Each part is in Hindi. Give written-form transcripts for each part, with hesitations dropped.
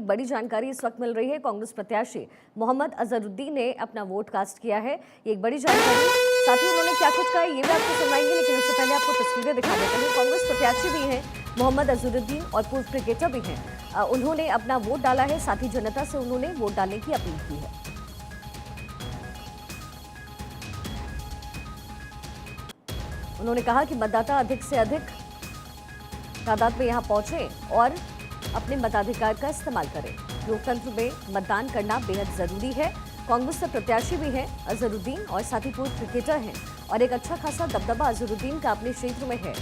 एक बड़ी जानकारी इस वक्त मिल रही है। कांग्रेस प्रत्याशी मोहम्मद अजहरुद्दीन ने अपना वोट कास्ट किया है। ये एक बड़ी जानकारी। साथ ही उन्होंने क्या कुछ कहा ये भी आपको सुनाएंगे, लेकिन उससे पहले आपको तस्वीरें दिखा देते हैं। कांग्रेस प्रत्याशी भी हैं मोहम्मद अजहरुद्दीन और पूर्व क्रिकेटर भी हैं। उन्होंने अपना वोट डाला है, साथ ही जनता से उन्होंने वोट डालने की अपील की है। उन्होंने कहा कि मतदाता अधिक से अधिक तादाद में यहां पहुंचे और अपने मताधिकार का इस्तेमाल करें। लोकतंत्र में मतदान करना बेहद जरूरी है। कांग्रेस से प्रत्याशी भी हैं अजहरुद्दीन और साथ ही पूर्व क्रिकेटर हैं और एक अच्छा खासा दबदबा अजहरुद्दीन का अपने क्षेत्र में है।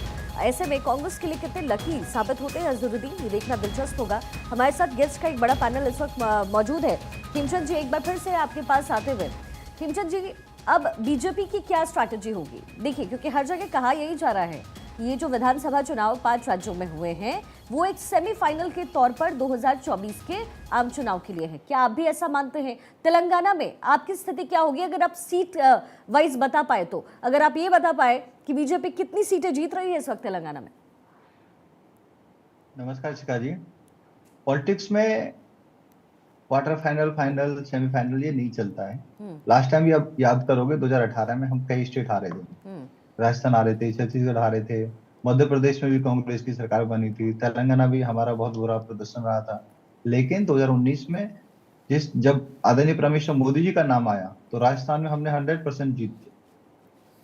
ऐसे में कांग्रेस के लिए कितने लकी साबित होते हैं अजहरुद्दीन, ये देखना दिलचस्प होगा। हमारे साथ गेस्ट का एक बड़ा पैनल इस वक्त मौजूद है। खीमचंद जी, एक बार फिर से आपके पास आते हुए, खीमचंद जी, अब बीजेपी की क्या स्ट्रैटेजी होगी? देखिए, क्योंकि हर जगह कहा यही जा रहा है, ये जो विधानसभा चुनाव 5 राज्यों में हुए हैं वो एक सेमीफाइनल के तौर पर 2024 के आम चुनाव के लिए है। क्या आप भी ऐसा मानते हैं? तेलंगाना में आपकी स्थिति क्या होगी अगर आप सीट वाइज बता पाए तो? अगर आप ये बता पाए कि बीजेपी कितनी सीटें जीत रही है इस वक्त तेलंगाना में? नमस्कार शिखा जी। पॉलिटिक्स में क्वार्टर फाइनल, फाइनल, सेमीफाइनल ये नहीं चलता है। लास्ट टाइम भी आप याद करोगे 2018 में हम कई स्टेट हारे थे। राजस्थान हारे थे, छत्तीसगढ़ हारे थे, मध्य प्रदेश में भी कांग्रेस की सरकार बनी थी, तेलंगाना भी हमारा बहुत बुरा प्रदर्शन रहा था। लेकिन 2019 में जब आदरणीय प्राइम मिनिस्टर मोदी जी का नाम आया तो राजस्थान में हमने 100% जीत,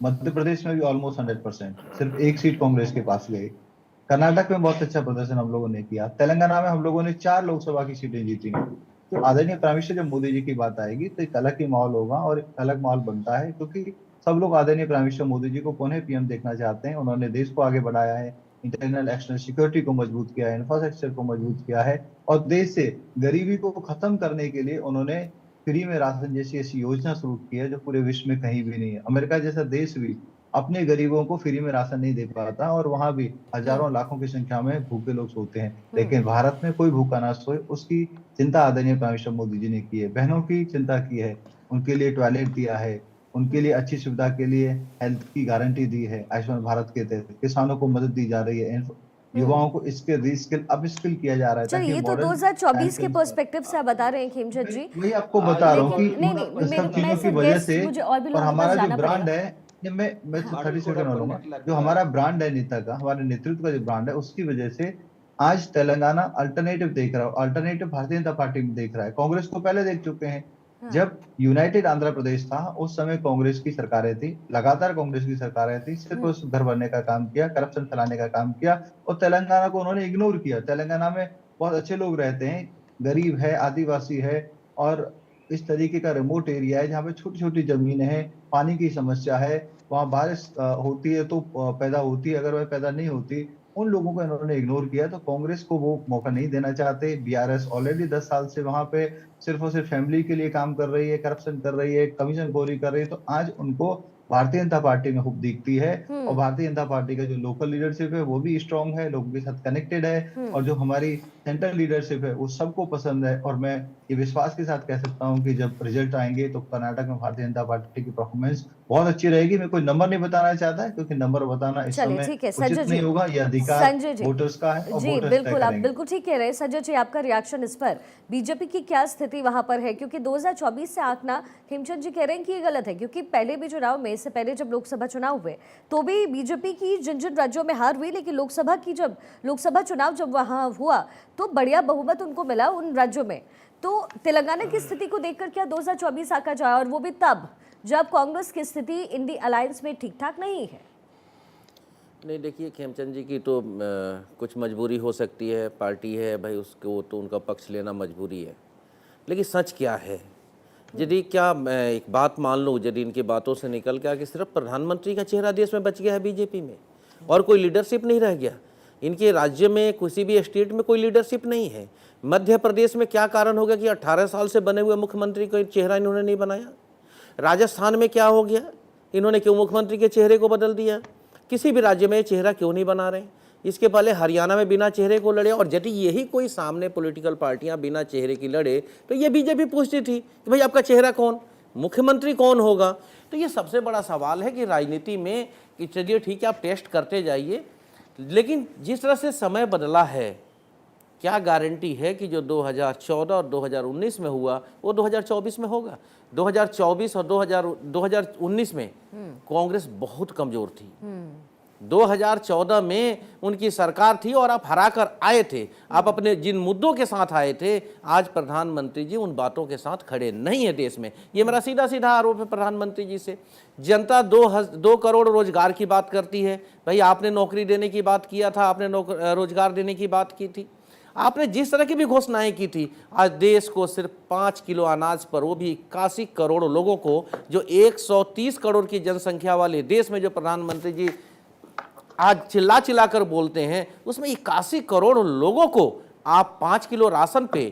मध्य प्रदेश में भी ऑलमोस्ट 100%, सिर्फ एक सीट कांग्रेस के पास गई। कर्नाटक में बहुत अच्छा प्रदर्शन हम लोगों ने किया। तेलंगाना में हम लोगों ने 4 लोकसभा की सीटें जीती। तो आदरणीय प्राइम मिनिस्टर जब मोदी जी की बात आएगी तो एक अलग ही माहौल होगा और एक अलग माहौल बनता है, क्योंकि सब लोग आदरणीय प्राइम मिनिस्टर मोदी जी को पुनः पीएम देखना चाहते हैं। उन्होंने देश को आगे बढ़ाया है, इंटरनल एक्सटर्नल सिक्योरिटी को मजबूत किया है, इंफ्रास्ट्रक्चर को मजबूत किया है और देश से गरीबी को खत्म करने के लिए उन्होंने फ्री में राशन जैसी ऐसी योजना शुरू की है जो पूरे विश्व में कहीं भी नहीं है। अमेरिका जैसा देश भी अपने गरीबों को फ्री में राशन नहीं दे पाता और वहां भी हजारों लाखों की संख्या में भूखे लोग सोते हैं, लेकिन भारत में कोई भूखा ना सोए उसकी चिंता आदरणीय प्राइम मिनिस्टर मोदी जी ने की है। बहनों की चिंता की है, उनके लिए टॉयलेट दिया है, उनके लिए अच्छी सुविधा के लिए हेल्थ की गारंटी दी है आयुष्मान भारत के तहत। किसानों को मदद दी जा रही है, युवाओं को इसके रीस्किल अपस्किल किया जा रहा है। चलिए, ये तो 2024 के पर्सपेक्टिव से आप बता रहे हैं खीमचंद जी। वही आपको बता रहा हूँ कि नहीं, सब चीजों की वजह से और हमारा जो ब्रांड है, मैं 30 सेकंड लूंगा, जो हमारा ब्रांड है नेता का, हमारे नेतृत्व का जो ब्रांड है, उसकी वजह से आज तेलंगाना अल्टरनेटिव देख रहा है। अल्टरनेटिव भारतीय जनता पार्टी में देख रहा है। कांग्रेस को पहले देख चुके हैं। जब यूनाइटेड आंध्र प्रदेश था उस समय कांग्रेस की सरकारें थी, लगातार कांग्रेस की सरकारें थी, सिर्फ उस घर भरने का काम किया, करप्शन फैलाने का काम किया और तेलंगाना को उन्होंने इग्नोर किया। तेलंगाना में बहुत अच्छे लोग रहते हैं, गरीब है, आदिवासी है और इस तरीके का रिमोट एरिया है जहाँ पे छोटी छोटी जमीनें हैं, पानी की समस्या है, वहां बारिश होती है तो पैदा होती है, अगर वह पैदा नहीं होती, उन लोगों को इन्होंने इग्नोर किया। तो कांग्रेस को वो मौका नहीं देना चाहते। बीआरएस ऑलरेडी 10 साल से वहां पे सिर्फ और सिर्फ फैमिली के लिए काम कर रही है, करप्शन कर रही है, कमीशन खोरी कर रही है। तो आज उनको भारतीय जनता पार्टी में खूब दिखती है और भारतीय जनता पार्टी का जो लोकल लीडरशिप है वो भी स्ट्रांग है, लोगों के साथ कनेक्टेड है और जो हमारी सेंट्रल लीडरशिप है वो सबको पसंद है। और मैं ये विश्वास के साथ कह सकता हूँ कि जब रिजल्ट आएंगे तो कर्नाटक में भारतीय जनता पार्टी की परफॉर्मेंस बहुत अच्छी रहेगी। मैं कोई नंबर नहीं बताना चाहता क्योंकि नंबर बताना इस समय उचित नहीं होगा, यह अधिकार वोटर्स का है और जी वोटर्स बिल्कुल, आप बिल्कुल ठीक कह रहे हैं संजय जी। आपका रिएक्शन इस पर, बीजेपी की क्या स्थिति वहां पर है? क्योंकि 2024 से आंकना, खीमचंद जी कह रहे हैं कि ये गलत है, क्योंकि पहले भी चुनाव में, इससे पहले जब लोकसभा चुनाव हुए तो भी बीजेपी की जिन जिन राज्यों में हार हुई, लेकिन लोकसभा चुनाव जब वहां हुआ तो बढ़िया बहुमत उनको मिला उन राज्यों में। तो तेलंगाना की स्थिति को देखकर क्या 2024 आका जाए, और वो भी तब जब कांग्रेस की स्थिति इंडी अलायंस में ठीक ठाक नहीं है? नहीं, देखिए खीमचंद जी की तो कुछ मजबूरी हो सकती है, पार्टी है भाई, उसको तो उनका पक्ष लेना मजबूरी है। लेकिन सच क्या है? यदि क्या एक बात मान लो, यदि इनकी बातों से निकल गया कि सिर्फ प्रधानमंत्री का चेहरा देश में बच गया है बीजेपी में और कोई लीडरशिप नहीं रह गया, इनके राज्य में किसी भी स्टेट में कोई लीडरशिप नहीं है। मध्य प्रदेश में क्या कारण हो गया कि 18 साल से बने हुए मुख्यमंत्री का चेहरा इन्होंने नहीं बनाया? राजस्थान में क्या हो गया, इन्होंने क्यों मुख्यमंत्री के चेहरे को बदल दिया? किसी भी राज्य में चेहरा क्यों नहीं बना रहे? इसके पहले हरियाणा में बिना चेहरे को लड़े, और यदि यही कोई सामने पॉलिटिकल पार्टियां बिना चेहरे की लड़े तो ये बीजेपी पूछती थी कि भाई आपका चेहरा कौन, मुख्यमंत्री कौन होगा? तो ये सबसे बड़ा सवाल है कि राजनीति में कि चलिए ठीक है आप टेस्ट करते जाइए, लेकिन जिस तरह से समय बदला है क्या गारंटी है कि जो 2014 और 2019 में हुआ वो 2024 में होगा? 2024 और 2019 में कांग्रेस बहुत कमजोर थी। 2014 में उनकी सरकार थी और आप हराकर आए थे। आप अपने जिन मुद्दों के साथ आए थे, आज प्रधानमंत्री जी उन बातों के साथ खड़े नहीं है देश में। ये मेरा सीधा सीधा आरोप है प्रधानमंत्री जी से। जनता 2 करोड़ रोजगार की बात करती है। भाई आपने नौकरी देने की बात किया था, आपने रोजगार देने की बात की थी, आपने जिस तरह की भी घोषणाएं की थी, आज देश को सिर्फ 5 किलो अनाज पर, वो भी 81 करोड़ लोगों को, जो 130 करोड़ की जनसंख्या वाले देश में जो प्रधानमंत्री जी आज चिल्ला चिल्ला कर बोलते हैं, उसमें 81 करोड़ लोगों को आप 5 किलो राशन पे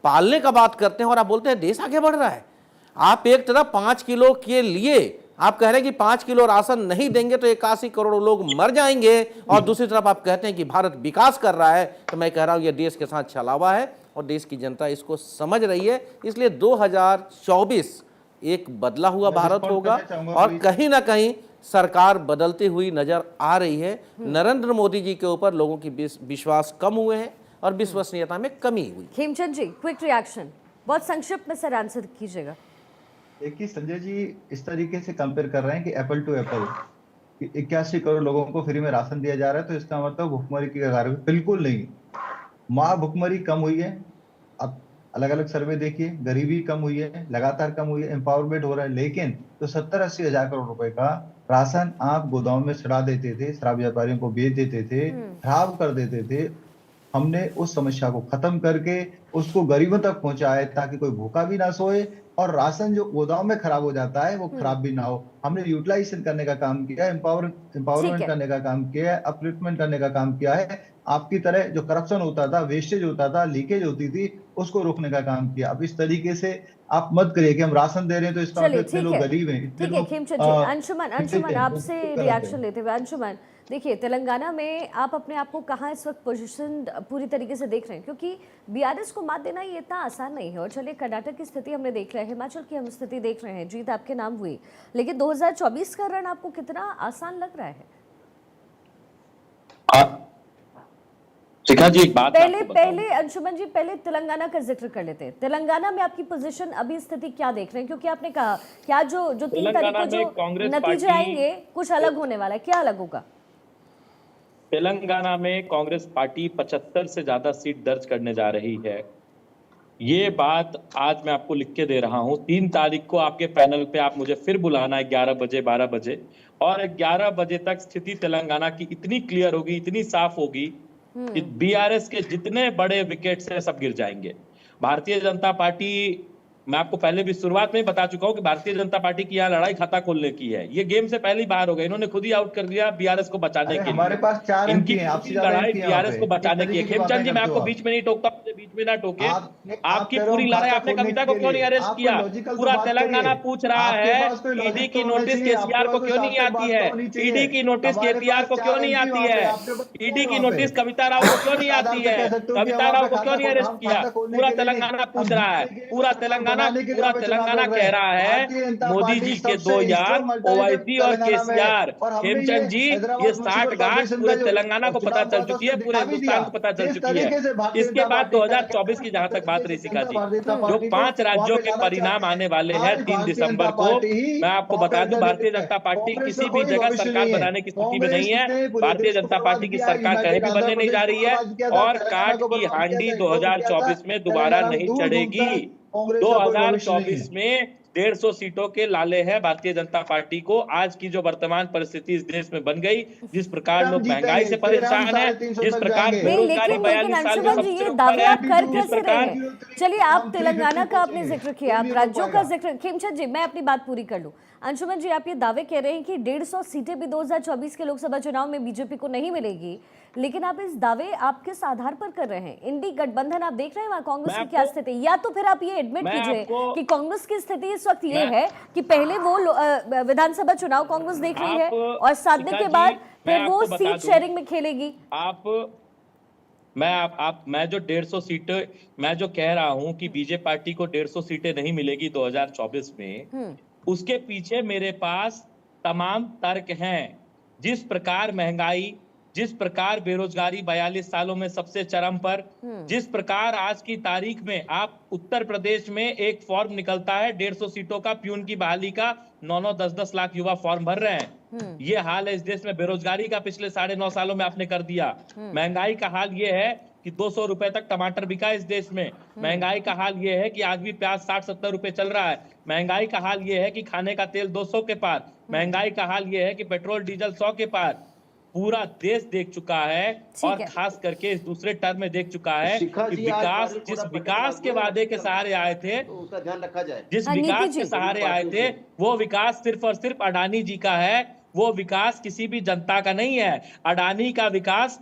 पालने का बात करते हैं और आप बोलते हैं देश आगे बढ़ रहा है। आप एक तरफ 5 किलो के लिए आप कह रहे हैं कि 5 किलो राशन नहीं देंगे तो 81 करोड़ लोग मर जाएंगे, और दूसरी तरफ आप कहते हैं कि भारत विकास कर रहा है। तो मैं कह रहा हूं यह देश के साथ छलावा है और देश की जनता इसको समझ रही है। इसलिए 2024 एक बदला हुआ भारत होगा और कहीं ना कहीं सरकार बदलती हुई नजर आ रही है। नरेंद्र मोदी जी के ऊपर लोगों की विश्वास कम हुए हैं और विश्वसनीयता में कमी हुई। खेमचंद जी, क्विक रिएक्शन, बहुत संक्षिप्त में सर आंसर कीजिएगा। देखिए संजय जी इस तरीके से कंपेयर कर रहे हैं कि एप्पल टू एप्पल, 81 करोड़ लोगों को फ्री में राशन दिया जा रहा है तो इसका मतलब भुखमरी की कगार पे, बिल्कुल नहीं। माँ भुखमरी कम हुई है। अब अलग अलग सर्वे देखिए, गरीबी कम हुई है, लगातार कम हुई है, एम्पावरमेंट हो रहा है। लेकिन तो 70-80 हजार करोड़ रुपए का राशन आप गोदाम में सड़ा देते थे, शराब व्यापारियों को बेच देते थे, खराब कर देते थे। हमने उस समस्या को खत्म करके उसको गरीबों तक पहुंचाए ताकि कोई भूखा भी ना सोए और राशन जो गोदाम में खराब हो जाता है वो खराब भी ना हो। हमने यूटिलाइजेशन करने का काम किया है, एम्पावरमेंट करने का काम किया है, अपलिफ्टमेंट करने का काम किया है। आपकी तरह जो करप्शन होता था, वेस्टेज होता था, लीकेज होती थी, उसको रोकने का काम किया। अब इस तरीके से आप मत करिए कि हम राशन दे रहे हैं तो इसका मतलब इतने लोग गरीब हैं। ठीक है खेमचंद जी, अंशुमन आपसे रिएक्शन लेते हुए, अंशुमन देखिए तेलंगाना में आप अपने आप को कहाँ इस वक्त पोजीशन पूरी तरीके से देख रहे हैं, क्योंकि बीआरएस को मात देना ये इतना आसान नहीं है। और चलिए कर्नाटक की स्थिति हमने देख रहे हैं, हिमाचल की हम स्थिति देख रहे हैं, जीत आपके नाम हुई, लेकिन 2024 का रन आपको कितना आसान लग रहा है? शिखा जी एक बात पहले अंशुमन जी, पहले तेलंगाना का जिक्र कर लेते हैं। तेलंगाना में आपकी पोजीशन अभी स्थिति क्या देख रहे हैं, क्योंकि आपने कहा क्या जो 3 तारीख को जो नतीजे आएंगे कुछ अलग होने वाला है, क्या अलग होगा? तेलंगाना में कांग्रेस पार्टी 75 से ज्यादा सीट दर्ज करने जा रही है। ये बात आज मैं आपको लिख के दे रहा हूं। 3 तारीख को आपके पैनल पे आप मुझे फिर बुलाना है 11 बजे 12 बजे, और 11 बजे तक स्थिति तेलंगाना की इतनी क्लियर होगी, इतनी साफ होगी कि बीआरएस के जितने बड़े विकेट्स हैं सब गिर जाएंगे। भारतीय जनता पार्टी, मैं आपको पहले भी शुरुआत में बता चुका हूं कि भारतीय जनता पार्टी की यहाँ लड़ाई खाता खोलने की है। ये गेम से पहले ही बाहर हो गए, इन्होंने खुद ही आउट कर दिया बीआरएस को बचाने के लिए। हमारे पास 4 इनकी हैं, आपसे लड़ाई बीआरएस को बचाने की है। खेमचंद जी मैं आपको बीच में नहीं टोकता, मुझे बीच में ना टोके। आपकी पूरी लड़ाई, आपने कविता को क्यों नहीं अरेस्ट किया? पूरा तेलंगाना पूछ रहा है ईडी की नोटिस केसीआर को क्यों नहीं आती है? ईडी की नोटिस केसीआर को क्यों नहीं आती है? ईडी की नोटिस कविता राव को क्यों नहीं आती है? कविता राव को क्यों नहीं अरेस्ट किया? पूरा तेलंगाना पूछ रहा है, पूरा तेलंगाना कह रहा है मोदी जी के 2 यार ओवैसी और केसीआर। खेमचंद जी ये 60 गांठ पूरे तेलंगाना को पता चल चुकी है, पूरे हिंदुस्तान को पता चल चुकी है। इसके बाद 2024 की जहां तक बात रही शिखा जी, जो 5 राज्यों के परिणाम आने वाले हैं 3 दिसंबर को, मैं आपको बता दूं भारतीय जनता पार्टी किसी भी जगह सरकार बनाने की स्थिति में नहीं है। भारतीय जनता पार्टी की सरकार कहीं भी बनने नहीं जा रही है और काठ की हांडी 2024 में दोबारा नहीं चढ़ेगी। 2024 में 150 सीटों के लाले हैं भारतीय जनता पार्टी को। आज की जो वर्तमान परिस्थिति इस देश में बन गई, जिस प्रकार लोग महंगाई से परेशान है, जिस प्रकार बेरोजगारी 42 साल में सबसे ऊपर है, जिस प्रकार। चलिए आप तेलंगाना का आपने जिक्र किया, आप राज्यों का जिक्र, खेमचंद जी मैं अपनी बात पूरी कर लूं। अंशुमन जी आप ये दावे कह रहे हैं कि 150 सीटें भी 2024 के लोकसभा चुनाव में बीजेपी को नहीं मिलेगी, लेकिन आप इस दावे आप किस आधार पर कर रहे हैं? इंडी गठबंधन आप देख रहे हैं वहां कांग्रेस की क्या स्थिति, या तो फिर आप ये एडमिट कीजिए कि कांग्रेस की स्थिति इस वक्त ये है कि पहले वो विधानसभा चुनाव कांग्रेस देख रही है और साधने के बाद फिर वो सीट शेयरिंग में खेलेगी। मैं जो 150 सीटें, मैं जो कह रहा हूं कि बीजेपी पार्टी को 150 सीटें नहीं मिलेगी 2024 में, उसके पीछे मेरे पास तमाम तर्क हैं। जिस प्रकार महंगाई जिस प्रकार बेरोजगारी 42 सालों में सबसे चरम पर, जिस प्रकार आज की तारीख में आप उत्तर प्रदेश में एक फॉर्म निकलता है 150 सीटों का प्यून की बहाली का, 9-9, 10-10 लाख युवा फॉर्म भर रहे हैं। ये हाल है इस देश में। बेरोजगारी का पिछले 9.5 सालों में आपने कर दिया। महंगाई का हाल ये है कि 200 रुपए तक टमाटर बिका इस देश में। महंगाई का हाल ये है कि आज भी प्याज 60-70 रुपए चल रहा है। महंगाई का हाल ये है कि खाने का तेल 200 के पार। महंगाई का हाल ये है कि पेट्रोल डीजल 100 के पार। पूरा देश देख चुका है और खास करके इस दूसरे टर्म में देख चुका है कि विकास, जिस विकास के वादे के सहारे आए थे, उसका ध्यान रखा जाए, जिस विकास के सहारे आए थे, वो विकास सिर्फ और सिर्फ अडानी जी का है। वो विकास किसी भी जनता का नहीं है। अडानी का विकास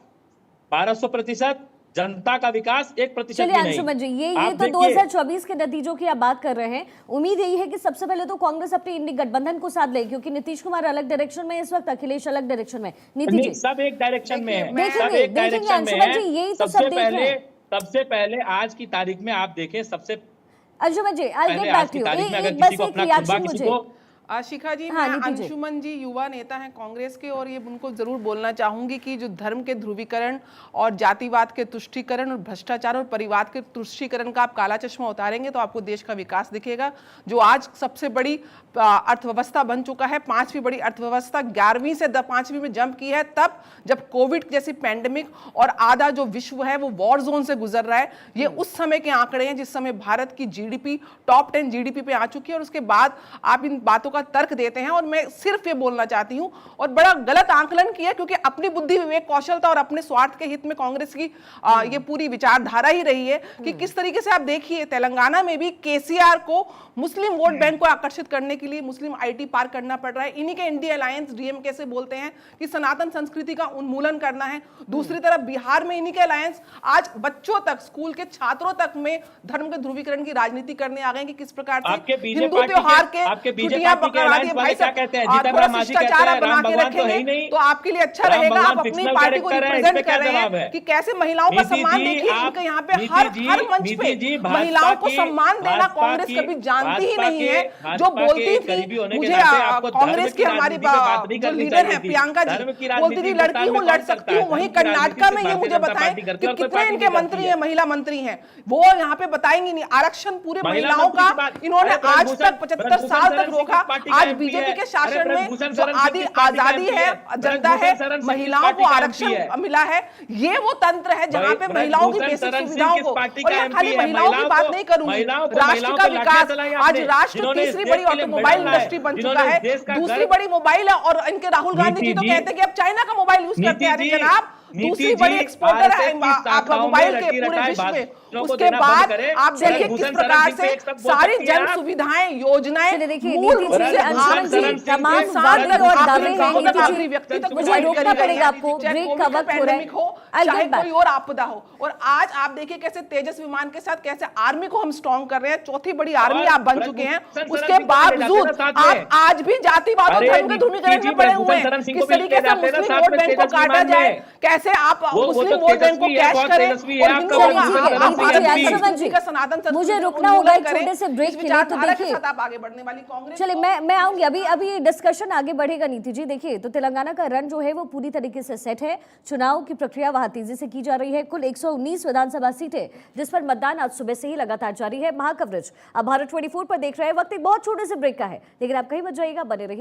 1200%, जनता का विकास 1% चलिए भी नहीं। अंशुमन जी, ये तो 2024 के नतीजों की आप बात कर रहे हैं। उम्मीद यही है कि सबसे पहले तो कांग्रेस अपने इंडी गठबंधन को साथ ले, क्योंकि नीतीश कुमार अलग डायरेक्शन में इस वक्त, अखिलेश अलग डायरेक्शन में। नीतीश जी सब एक डायरेक्शन में है, देखेंगे, सब एक डायरेक्शन में अंशुमन जी, यही तो सब देख रहे हैं। सबसे पहले आज की तारीख में आप देखें, सबसे अंशुमन जी, I'll get पहले back आज to की you। तारीख में एक अगर बस किसी को एक अपना रिएक्शन कुर्बा, किसी मुझे को शिखा जी, हाँ, मैं नीति जी। अंशुमन जी युवा नेता हैं कांग्रेस के, और ये उनको जरूर बोलना चाहूंगी कि जो धर्म के ध्रुवीकरण और जातिवाद के तुष्टीकरण और भ्रष्टाचार और परिवार के तुष्टीकरण का आप काला चश्मा उतारेंगे तो आपको देश का विकास दिखेगा। जो आज सबसे बड़ी अर्थव्यवस्था बन चुका है, 5वीं बड़ी अर्थव्यवस्था 11वीं से 5वीं में जंप की है, तब जब कोविड जैसी पैंडेमिक और आधा जो विश्व है वो वॉर जोन से गुजर रहा है। ये उस समय के आंकड़े हैं जिस समय भारत की जीडीपी टॉप 10 जीडीपी पे आ चुकी है, और उसके बाद आप इन बातों का तर्क देते हैं। और मैं सिर्फ ये बोलना चाहती हूं, और बड़ा गलत आंकलन किया, क्योंकि अपनी बुद्धि विवेक कौशलता और अपने स्वार्थ के हित में कांग्रेस की ये पूरी विचारधारा ही रही है कि किस तरीके से आप देखिए तेलंगाना में भी केसीआर को मुस्लिम वोट बैंक को आकर्षित करने के लिए मुस्लिम आईटी पार्क करना पड़ रहा है। इन्हीं के इंडिया अलायंस डीएमके से बोलते हैं कि सनातन संस्कृति का उन्मूलन करना है। दूसरी तरफ बिहार में इन्हीं के अलायंस आज बच्चों तक, स्कूल के छात्रों तक में धर्म के ध्रुवीकरण की राजनीति करने आ गए कि किस प्रकार से हिंदू त्योहार के छुट्टियां पकड़ा दी। भाई साहब थोड़ा शिष्टाचार बना के रखेंगे तो आपके लिए अच्छा रहेगा। आप अपनी पार्टी को रिप्रेजेंट कर रहे हैं कि कैसे महिलाओं का सम्मान देखिए, इनके यहाँ पे हर मंच पे महिलाओं को सम्मान देना कांग्रेस कभी जानती ही नहीं है। जो बोलती थी, मुझे कांग्रेस की हमारी जो लीडर है प्रियंका जी बोलती थी लड़की हूँ लड़ सकती हूँ, वहीं कर्नाटका में ये मुझे बताएं कि कितने इनके मंत्री हैं, महिला मंत्री हैं, वो यहाँ पे बताएंगी नहीं। आरक्षण पूरे महिलाओं का इन्होंने आज तक 75 साल तक रोका। आज बीजेपी के शासन में जो आजादी है, जनता है, महिलाओं को आरक्षण मिला है, ये वो तंत्र है जहाँ पे महिलाओं की बेसिक सुविधाओं को, और यहाँ खाली महिलाओं की बात नहीं करूंगी, राष्ट्र का विकास। आज राष्ट्र तीसरी बड़ी ऑटोमोबाइल इंडस्ट्री बन चुका है, दूसरी बड़ी मोबाइल है, और इनके राहुल गांधी जी तो कहते हैं कि अब चाइना का मोबाइल यूज करते हैं। जनाब दूसरी बड़ी एक्सपोर्टर है आप मोबाइल के पूरे विश्व में। उसके बाद आप देखिए किस प्रकार से सारी जन सुविधाएं, योजनाएं मूल रूप से मुझे रोकना पड़ेगा आपको, ब्रेक का वक्त हो रहा है, चाहे कोई और आपदा हो। और आज आप देखिए कैसे तेजस विमान के साथ कैसे आर्मी को हम स्ट्रॉन्ग कर रहे हैं, चौथी बड़ी आर्मी आप बन चुके हैं। उसके बावजूद आप आज भी जातिवाद और धर्म के ध्रुवीकरण में पड़े हुए हैं। किस तरीके से मुस्लिम वोट बैंक को काटा जाए, कैसे आप मुस्लिम वोट बैंक को कैश करें और हिंदुओं मुझे रुकना होगा एक छोटे से ब्रेक के लिए। तो देखिए आगे बढ़ने वाली कांग्रेस, चलिए मैं आऊंगी, अभी डिस्कशन आगे बढ़ेगा। नीति जी देखिए, तो तेलंगाना का रन जो है वो पूरी तरीके से सेट है। चुनाव की प्रक्रिया वहां तेजी से की जा रही है। कुल 119 विधानसभा सीटें जिस पर मतदान आज सुबह से ही लगातार जारी है। महाकवरेज अब भारत 24 पर देख रहे हैं। वक्त एक बहुत छोटे से ब्रेक का है, लेकिन आप कहीं मत जाइएगा, बने रहिए।